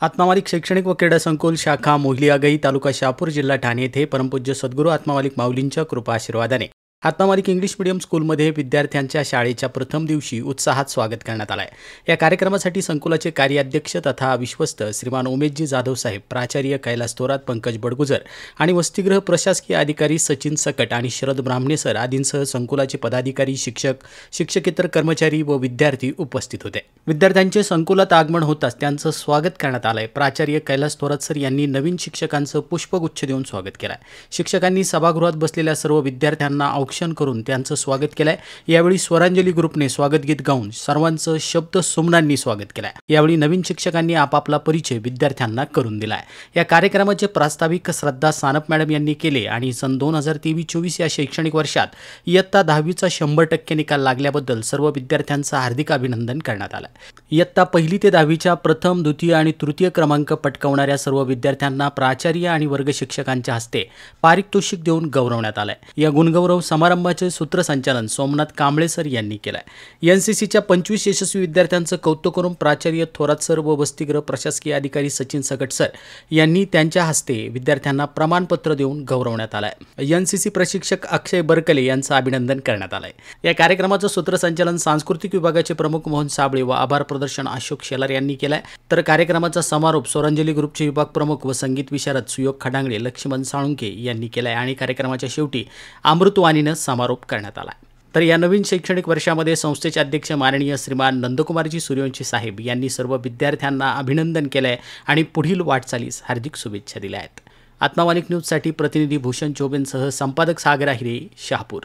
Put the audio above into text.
आत्मामालिक शैक्षणिक व क्रीडा संकुल शाखा मोहलियागई तालुका शहापूर जिल्हा ठाणे येथे परमपूज्य सद्गुरू आत्मामालिक माऊलींच्या कृपा आशीर्वादाने आत्मामालिक इंग्लिश मीडियम स्कूलमध्ये विद्यार्थ्यांच्या शाळेच्या प्रथम दिवशी उत्साहात स्वागत करण्यात आलं आहे। या कार्यक्रमासाठी संकुलाचे कार्याध्यक्ष तथा विश्वस्त श्रीमान उमेशजी जाधव साहेब, प्राचार्य कैलास थोरात, पंकज बडगुजर आणि वसतिगृह प्रशासकीय अधिकारी सचिन सकट आणि शरद ब्राह्मणे सर आदींसह संकुलाचे पदाधिकारी, शिक्षक, शिक्षकेतर कर्मचारी व विद्यार्थी उपस्थित होते। विद्यार्थ्यांचे संकुलात आगमन होताच त्यांचं स्वागत करण्यात आलंय। प्राचार्य कैलास थोरात सर यांनी नवीन शिक्षकांचं पुष्पगुच्छ देऊन स्वागत केलं। शिक्षकांनी सभागृहात बसलेल्या सर्व विद्यार्थ्यांना औक्षण करून त्यांचं स्वागत केलंय। यावेळी स्वरांजली ग्रुपने स्वागत गीत गाऊन सर्वांचं शब्द सुमनांनी स्वागत केलंय। यावेळी नवीन शिक्षकांनी आपापला परिचय विद्यार्थ्यांना करून दिलाय। या कार्यक्रमाचे प्रास्ताविक श्रद्धा सानप मॅडम यांनी केले आणि सन 2023-24 या शैक्षणिक वर्षात इयत्ता 10वीचा 100% निकाल लागल्याबद्दल सर्व विद्यार्थ्यांचं हार्दिक अभिनंदन करण्यात आलं। इयत्ता 1ली ते 10वीच्या प्रथम, द्वितीय आणि तृतीय क्रमांक पटकावणाऱ्या सर्व विद्यार्थ्यांना प्राचार्य आणि वर्ग शिक्षकांच्या हस्ते पारितोषिक देऊन गौरवण्यात आलंय। या गुणगौरव समारंभाचे सूत्रसंचालन सोमनाथ कांबळे सर यांनी केलंय। एनसीसीच्या 25 यशस्वी विद्यार्थ्यांचं कौतुक करून प्राचार्य थोरात सर व वसतिगृह प्रशासकीय अधिकारी सचिन सकट सर यांनी त्यांच्या हस्ते विद्यार्थ्यांना प्रमाणपत्र देऊन गौरवण्यात आलंय। एनसीसी प्रशिक्षक अक्षय बरकले यांचं अभिनंदन करण्यात आलंय। या कार्यक्रमाचं सूत्रसंचालन सांस्कृतिक विभागाचे प्रमुख मोहन साबळे व आभार प्रदर्शन अशोक शेलार यांनी केलंय। तर कार्यक्रमाचा समारोप स्वरांजली ग्रुपचे विभाग प्रमुख व संगीत विशारद सुयोग खडांगळे, लक्ष्मण साळुंके यांनी केलाय आणि कार्यक्रमाच्या शेवटी अमृतवाणीने समारोप करण्यात आला। तर या नवीन शैक्षणिक वर्षामध्ये संस्थेचे अध्यक्ष माननीय श्रीमान नंदकुमारजी सूर्यवंशी साहेब यांनी सर्व विद्यार्थ्यांना अभिनंदन केलंय आणि पुढील वाटचालीस हार्दिक शुभेच्छा दिल्या आहेत। आत्मामालिक न्यूजसाठी प्रतिनिधी भूषण चोबेंसह संपादक सागर आहिरे, शहापूर।